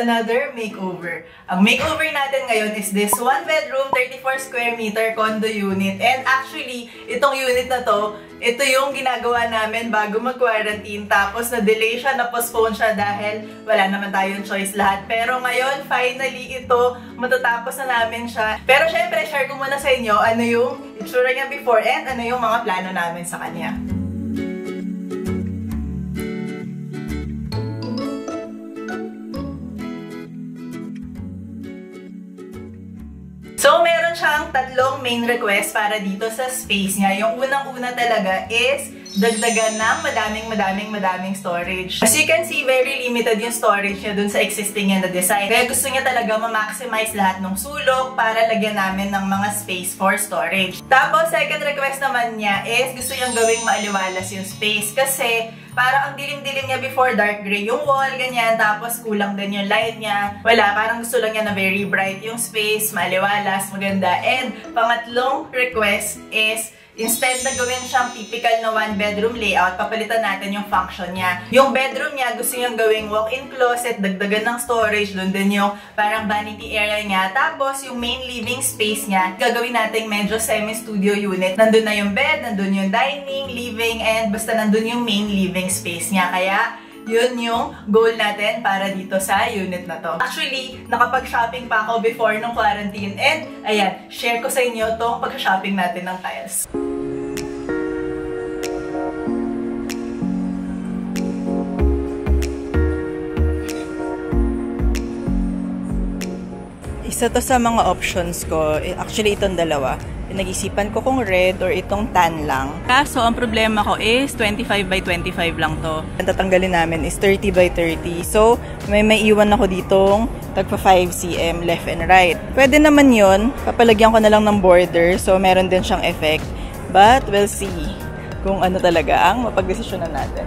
another makeover. Ang makeover natin ngayon is this 1-bedroom, 34 square meter condo unit. And actually, itong unit na to, ito yung ginagawa namin bago mag-quarantine. Tapos na-delay siya, na-postpone siya dahil wala naman tayong choice lahat. Pero ngayon, finally, ito, matatapos na namin siya. Pero syempre, share ko muna sa inyo ano yung itsura niya before and ano yung mga plano namin sa kanya. So, meron siyang tatlong main request para dito sa space niya. Yung unang-una talaga is dagdagan ng madaming storage. As you can see, very limited yung storage niya dun sa existing niya na design. Kaya gusto niya talaga ma-maximize lahat ng sulok para lagyan namin ng mga space for storage. Tapos, second request naman niya is gusto niyang gawing maaliwalas yung space kasi parang ang dilim-dilim niya before, dark gray yung wall, ganyan. Tapos kulang din yung light niya. Wala, parang gusto lang niya na very bright yung space, maaliwalas, maganda. And pangatlong request is instead na gawin siyang typical na 1-bedroom layout, papalitan natin yung function niya. Yung bedroom niya, gusto niyang gawing walk-in closet, dagdagan ng storage, doon din yung parang vanity area niya. Tapos, yung main living space niya, gagawin natin medyo semi-studio unit. Nandun na yung bed, nandun yung dining, living, and basta nandun yung main living space niya. Kaya, yun yung goal natin para dito sa unit na to. Actually, nakapag-shopping pa ako before nung quarantine. And, ayan, share ko sa inyo tong pag-shopping natin ng tiles. Isa to sa mga options ko. Actually, itong dalawa. Pinag-isipan ko kung red or itong tan lang. Kaso, ang problema ko is 25 by 25 lang to. Ang tatanggalin namin is 30 by 30. So, may iwan ako ditong tagpa 5 cm left and right. Pwede naman yun. Papalagyan ko na lang ng border. So, meron din siyang effect. But, we'll see kung ano talaga ang mapagdesisyonan natin.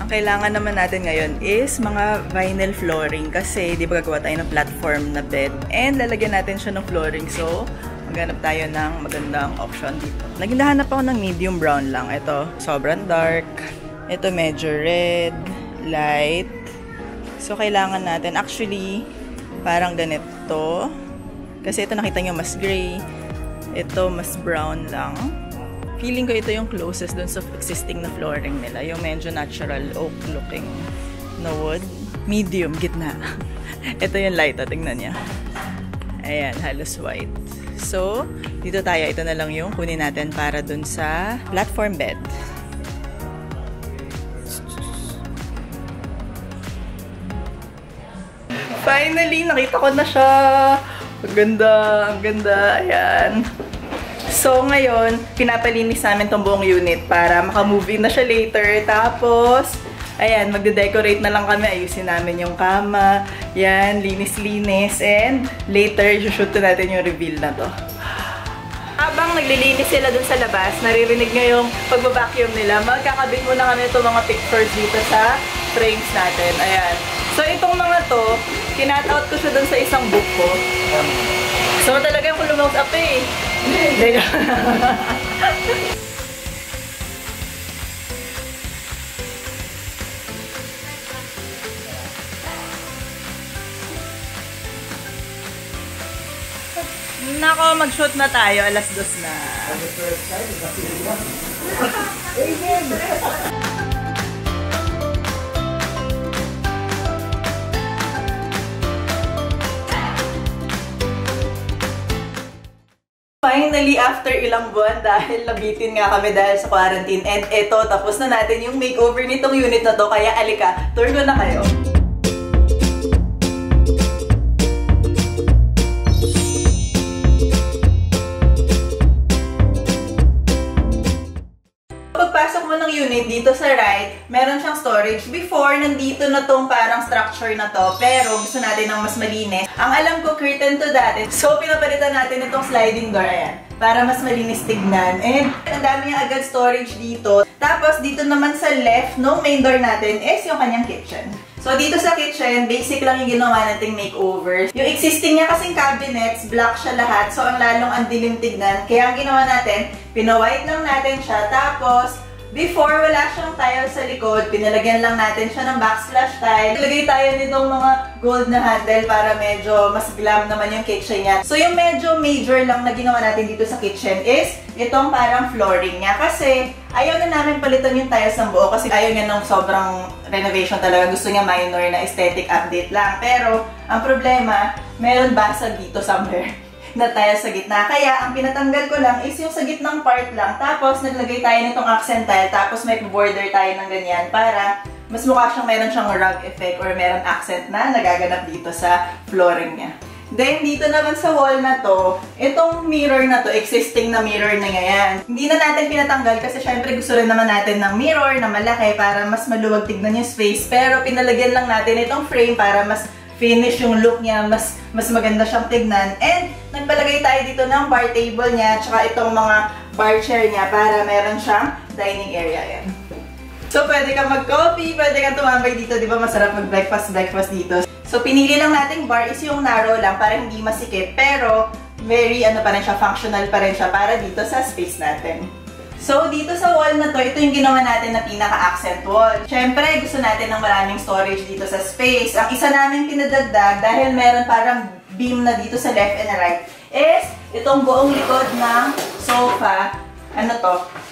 Kailangan naman natin ngayon is mga vinyl flooring kasi di ba gagawa tayo ng platform na bed and lalagyan natin siya ng flooring, so maghanap tayo ng magandang option dito. Naghanap ako ng medium brown lang. Ito, sobrang dark. Ito medyo red, light. So kailangan natin actually parang ganito kasi ito nakita nyo mas gray. Ito mas brown lang. Feeling ko ito yung closest dun sa existing na flooring nila. Yung medyo natural oak looking na wood. Medium, gitna. Ito yung light, tingnan niya. Ayan, halos white. So, dito tayo. Ito na lang yung kunin natin para dun sa platform bed. Finally, nakita ko na siya. Ang ganda, ang ganda. Ayan. So, ngayon, pinapalinis namin tong buong unit para makamove in na siya later. Tapos, ayan, magde-decorate na lang kami. Ayusin namin yung kama. Yan, linis-linis. And later, shoot natin yung reveal na to. Habang naglilinis sila dun sa labas, naririnig nyo yung pagbabacuum nila. Magkakabit muna kami itong mga pictures dito sa frames natin. Ayan. So, itong mga to, kinat-out ko siya dun sa isang book ko. So, talaga yung kulumos up eh. Hindi. Nako, mag-shoot na tayo. Alas 2 na. Finally, after ilang buwan dahil nabitin nga kami dahil sa quarantine. And eto, tapos na natin yung makeover nitong unit na to. Kaya alika, tour ko na kayo. Pagpasok mo ng unit dito sa right, meron siyang storage. Before, nandito na tong parang structure na to. Pero gusto natin ng mas malinis. Ang alam ko, curtain to dati. So, pinapalitan natin itong sliding door. Ayan. Para mas malinis tignan. And ang dami niya agad storage dito. Tapos, dito naman sa left, no main door natin is yung kanyang kitchen. So, dito sa kitchen, basic lang yung ginawa nating makeover. Yung existing niya kasing cabinets, black siya lahat. So, ang lalong ang dilim tignan. Kaya ang ginawa natin, pina-white lang natin siya. Tapos, before, wala siyang tile sa likod. Pinalagyan lang natin siya ng backsplash tile. Ilagay tayo nitong mga gold na handle para medyo mas glam naman yung kitchen niya. So, yung medyo major lang na ginawa natin dito sa kitchen is itong parang flooring niya. Kasi, ayaw na namin palitan yung tiles ng buo kasi ayaw niya ng sobrang renovation talaga. Gusto niya minor na aesthetic update lang. Pero, ang problema, meron basag dito somewhere na tile sa gitna. Kaya, ang pinatanggal ko lang is yung sa gitnang part lang. Tapos, naglagay tayo nitong accent tile. Tapos, may border tayo ng ganyan para mas mukha siyang meron siyang rug effect or meron accent na nagaganap dito sa flooring niya. Then, dito naman sa wall na to, itong mirror na to, existing na mirror na yan. Hindi na natin pinatanggal kasi syempre gusto rin naman natin ng mirror na malaki para mas maluwag tignan yung space. Pero, pinalagyan lang natin itong frame para mas finish yung look niya, mas maganda siyang tignan. And, nagpalagay tayo dito ng bar table niya, tsaka itong mga bar chair niya para meron siyang dining area yan. So, pwede ka mag-coffee, pwede ka tumambay dito, di ba masarap mag-breakfast dito. So, pinili lang nating bar is yung narrow lang para hindi masikip, pero very pa rin siya, functional pa rin siya para dito sa space natin. So, dito sa wall na to, ito yung ginawa natin na pinaka-accent wall. Siyempre, gusto natin ng maraming storage dito sa space. Ang isa namin pinadagdag, dahil meron parang beam na dito sa left and right, is itong buong likod ng sofa.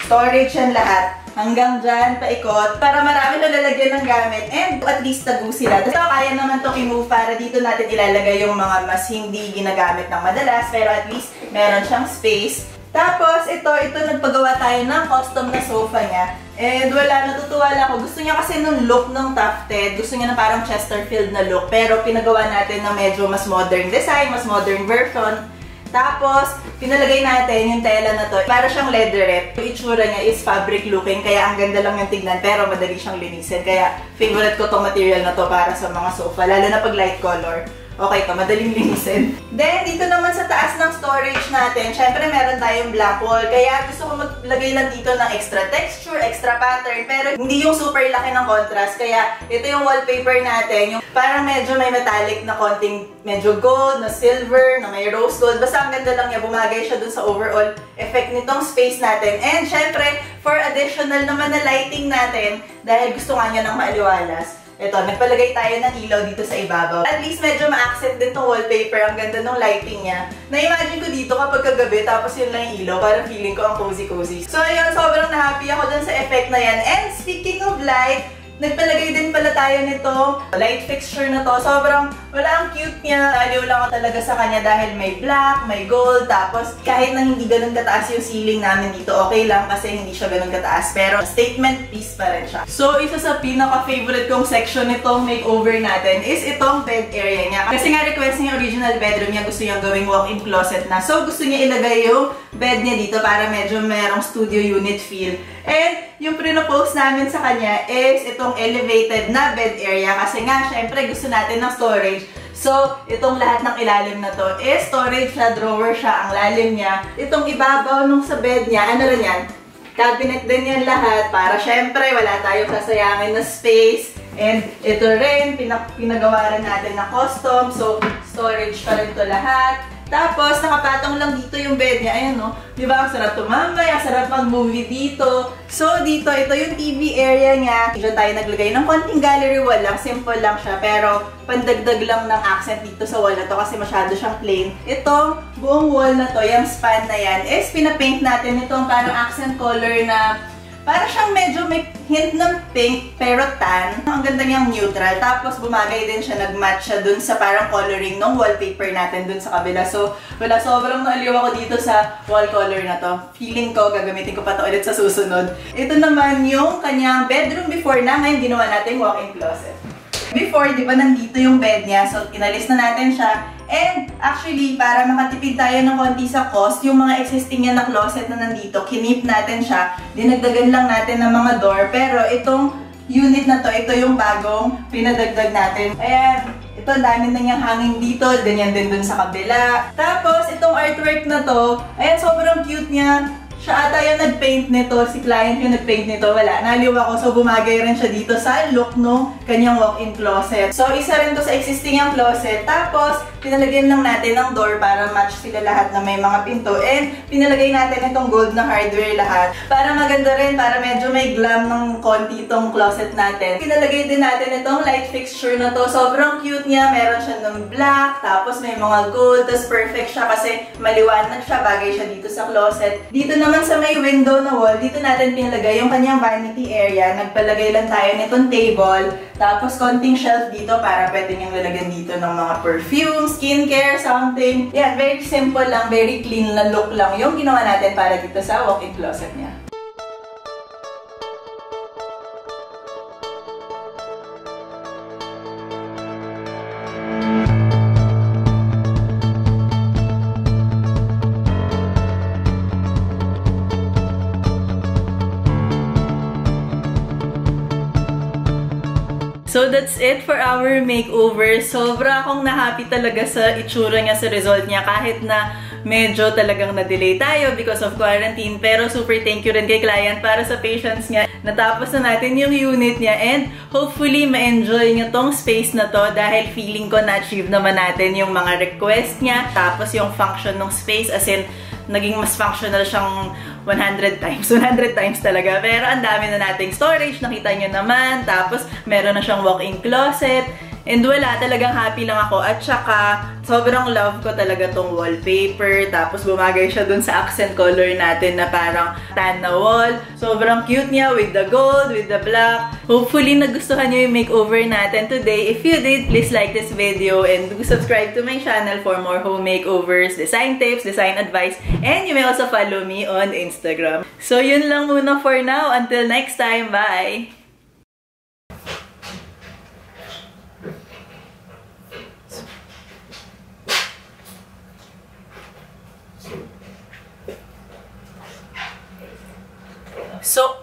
Storage yan lahat. Hanggang dyan, paikot, para marami na lalagyan ng gamit and at least tago sila. So, kaya naman itong i-move para dito natin ilalagay yung mga mas hindi ginagamit ng madalas, pero at least meron siyang space. Tapos, ito nagpagawa tayo ng custom na sofa niya. And wala, natutuwa lang ako. Gusto niya kasi nung look ng tufted. Gusto niya na parang Chesterfield na look. Pero pinagawa natin na medyo mas modern design, mas modern version. Tapos, pinalagay natin yung tela na to. Para siyang leatherette. Yung itsura niya is fabric looking. Kaya ang ganda lang yung tignan. Pero madali siyang linisin. Kaya favorite ko tong material na to para sa mga sofa. Lalo na pag light color. Okay to, madaling linisin. Then, dito naman sa taas ng storage natin, syempre meron tayong black wall. Kaya gusto ko maglagay lang dito ng extra texture, extra pattern, pero hindi yung super laki ng contrast. Kaya, ito yung wallpaper natin. Yung parang medyo may metallic na konting medyo gold, na silver, na may rose gold. Basta ang ganda lang niya, bumagay siya dun sa overall effect nitong space natin. And syempre, for additional naman na lighting natin, dahil gusto nga niya ng maaliwalas, ito, nagpalagay tayo ng ilaw dito sa ibabaw. At least medyo ma-accent din itong wallpaper. Ang ganda ng lighting niya. Na-imagine ko dito kapag kagabi, tapos yun lang yung ilaw. Parang feeling ko ang cozy-cozy. So, ayun, sobrang na-happy ako dun sa effect na yan. And speaking of light, nagpalagay din pala tayo nito. Light fixture na to. Sobrang, wala ang cute niya. Aliw lang ako talaga sa kanya dahil may black, may gold. Tapos, kahit na hindi ganun kataas yung ceiling namin dito, okay lang kasi hindi siya ganun kataas. Pero, statement piece pa rin siya. So, isa sa pinaka-favorite kong section nitong makeover natin is itong bed area niya. Kasi nga request niya original bedroom niya, gusto niya gawing walk-in closet na. So, gusto niya ilagay yung bed niya dito para medyo merong studio unit feel. And, yung pre-post namin sa kanya is itong elevated na bed area kasi nga, syempre, gusto natin ng storage. So, itong lahat ng ilalim na to is storage na drawer siya, ang lalim niya. Itong ibabaw nung sa bed niya, ano rin yan? Cabinet din yan lahat para syempre, wala tayong sasayangin na space. And ito rin, pinagawa rin natin na custom. So, storage pa rin to lahat. Tapos, nakapatong lang dito yung bed niya. Ayan, no? Di ba? Ang sarap tumambay, ang sarap mag-movie dito. So, dito, ito yung TV area niya. Diyan tayo naglagay ng konting gallery wall lang. Simple lang siya. Pero, pandagdag lang ng accent dito sa wall na to kasi masyado siyang plain. Itong buong wall na to, yung span na yan, is pinapaint natin itong parang accent color na para siyang medyo may hint ng pink, pero tan. Ang ganda niyang neutral. Tapos, bumagay din siya, nag-match siya dun sa parang coloring ng wallpaper natin dun sa kabila. So, wala, sobrang naaliw ako dito sa wall color na to. Feeling ko, gagamitin ko pa to ulit sa susunod. Ito naman yung kanyang bedroom before na. Ngayon, ginawa natin walk-in closet. Before, di ba, nandito yung bed niya. So, inalis na natin siya. And, actually, para makatipid tayo ng konti sa cost, yung mga existing niya na closet na nandito, kinip natin siya. Dinagdagan lang natin ng mga door. Pero, itong unit na to, ito yung bagong pinadagdag natin. Ayan, ito, dami na niyang hanging dito. Ganyan din dun sa kabila. Tapos, itong artwork na to, ayan, sobrang cute niya. Siya ata yung nag-paint nito, si client yung nag-paint nito, wala. Naliw ako, so bumagay rin siya dito sa look no kanyang walk-in closet. So, isa rin to sa existing yung closet. Tapos, pinalagyan lang natin ng door para match sila lahat na may mga pinto. And, pinalagay natin itong gold na hardware lahat. Para maganda rin, para medyo may glam ng konti itong closet natin. Pinalagay din natin itong light fixture na to. Sobrang cute niya. Meron siya ng black, tapos may mga gold. Tapos perfect siya kasi maliwanag siya. Bagay siya dito sa closet. Dito naman sa may window na wall, dito natin pinalagay yung kanyang vanity area. Nagpalagay lang tayo nitong table. Tapos konting shelf dito para pwede niyang lalagyan dito ng mga perfume, skincare, something. Yan, very simple lang, very clean na look lang yung ginawa natin para dito sa walk-in closet niya. So that's it for our makeover. Sobra akong na-happy talaga sa itsura niya, sa result niya. Kahit na medyo talagang na-delay tayo because of quarantine. Pero super thank you rin kay client para sa patience niya. Natapos na natin yung unit niya and hopefully ma-enjoy niyo tong space na to dahil feeling ko na-achieve naman natin yung mga request niya. Tapos yung function ng space, as in naging mas functional siyang 100 times. 100 times talaga. Pero ang dami na nating storage. Nakita nyo naman. Tapos, meron na siyang walk-in closet. And wala, talagang happy lang ako. At saka, sobrang love ko talaga tong wallpaper. Tapos, bumagay siya dun sa accent color natin na parang tan na wall. Sobrang cute niya with the gold, with the black. Hopefully, nagustuhan nyo yung makeover natin today. If you did, please like this video and do subscribe to my channel for more home makeovers, design tips, design advice, and you may also follow me on Instagram. So, yun lang muna for now. Until next time, bye! So,